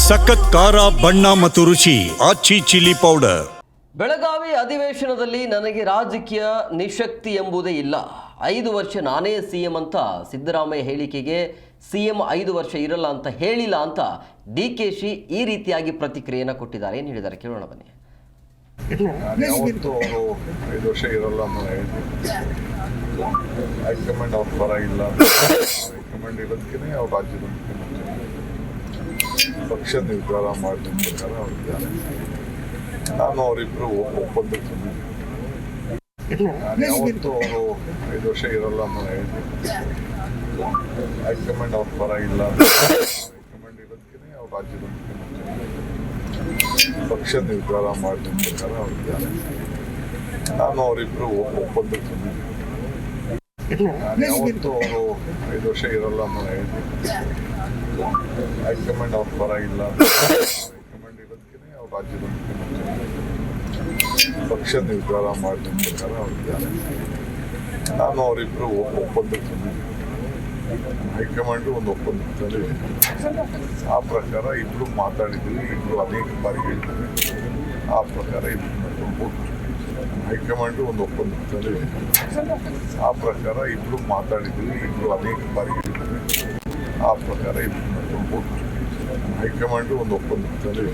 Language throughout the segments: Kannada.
ಸಖತ್ ಖಾರ ಬಣ್ಣ ಮತ್ತು ರುಚಿ ಆಚಿ ಚಿಲ್ಲಿ ಪೌಡರ್. ಬೆಳಗಾವಿ ಅಧಿವೇಶನದಲ್ಲಿ ನನಗೆ ರಾಜಕೀಯ ನಿಶಕ್ತಿ ಎಂಬುದೇ ಇಲ್ಲ, 5 ವರ್ಷ ನಾನೇ ಸಿಎಂ ಅಂತ ಸಿದ್ದರಾಮಯ್ಯ ಹೇಳಿಕೆಗೆ ಸಿಎಂ 5 ವರ್ಷ ಇರಲ್ಲ ಅಂತ ಹೇಳಿಲ್ಲ ಅಂತ ಡಿಕೆಶಿ ಈ ರೀತಿಯಾಗಿ ಪ್ರತಿಕ್ರಿಯೆಯನ್ನು ಕೊಟ್ಟಿದ್ದಾರೆ. ಏನು ಹೇಳಿದ್ದಾರೆ ಕೇಳೋಣ ಬನ್ನಿ. ಯಾವತ್ತೂ ಅವರು 5 ವರ್ಷ ಇರಲ್ಲ ಅನ್ನೋ ಹೈಕಮಾಂಡ್ ಅವ್ರ ಪರ ಇಲ್ಲ. ಹೈಕಮಾಂಡ್ ಇರೋದಕ್ಕೆ ಅವ್ರ ರಾಜ್ಯದ ಮುಖ್ಯಮಂತ್ರಿ ಪಕ್ಷ ನಿರ್ಧಾರ ಮಾಡಿದ ಪ್ರಕಾರ ಅವರಿದ್ದಾರೆ. ನಾನು ಅವರಿಬ್ಬರು ಒಪ್ಪಂದಕ್ಕೆ ಬಂದಿದ್ದೀನಿ. ಯಾವತ್ತೂ ಅವರು 5 ವರ್ಷ ಇರಲ್ಲ ಅನ್ನೋ ಹೈಕಮಾಂಡ್ ಅವ್ರ ಪರ ಇಲ್ಲ. ಹೈಕಮಾಂಡ್ ಇರೋದಕ್ಕೆ ಅವ್ರ ರಾಜ್ಯದ ಮುಖ್ಯಮಂತ್ರಿ ಪಕ್ಷ ನಿರ್ಧಾರ ಮಾಡಿದ ಪ್ರಕಾರ ಅವರಿದ್ದಾರೆ. ನಾನು ಅವರಿಬ್ಬರು ಒಪ್ಪಂದಕ್ಕೆ ಬಂದಿದ್ದೀನಿ. ಯಾವತ್ತೂ ಅವರು 5 ವರ್ಷ ಇರಲ್ಲ ಅನ್ನೋ ಹೈಕಮಾಂಡ್ ಅವ್ರ ಪರ ಇಲ್ಲ. ಹೈಕಮಾಂಡ್ ಇರೋದಕ್ಕೆ ಅವ್ರ ರಾಜ್ಯದ ಮುಖ್ಯಮಂತ್ರಿ ಪಕ್ಷ ನಿರ್ಧಾರ ಮಾಡಿದ ಪ್ರಕಾರ ಅವರಿದ್ದಾರೆ. ನಾನು ಅವರಿಬ್ಬರು ಒಪ್ಪಂದಕ್ಕೆ ಬಂದಿದ್ದೀನಿ. ಹೈಕಮಾಂಡ್ ಒಂದು ಒಪ್ಪಂದಕ್ಕೆ ಆ ಪ್ರಕಾರ ಇಬ್ರು ಮಾತಾಡಿದ್ವಿ. ಇಬ್ರು ಅನೇಕ ಬಾರಿ ಹೇಳ್ತಾರೆ. ಆ ಪ್ರಕಾರ ಇಬ್ರು ನಡ್ಕೊಂಡು ಹೈಕಮಾಂಡ್ ಒಂದು ಒಪ್ಪಂದಕ್ಕೆ ಆ ಪ್ರಕಾರ ಇಬ್ರು ಮಾತಾಡಿದ್ವಿ. ಇಬ್ರು ಅನೇಕ ಬಾರಿ ಹೇಳ್ತಾರೆ. ಆ ಪ್ರಕಾರ ಇಬ್ರು ನಡ್ಕೊಂಡು ಹೈಕಮಾಂಡ್ ಒಂದು ಒಪ್ಪಂದಕ್ಕೆ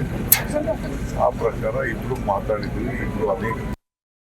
ಆ ಪ್ರಕಾರ ಇಬ್ರು ಮಾತಾಡಿದ್ವಿ. ಇಬ್ರು ಅನೇಕ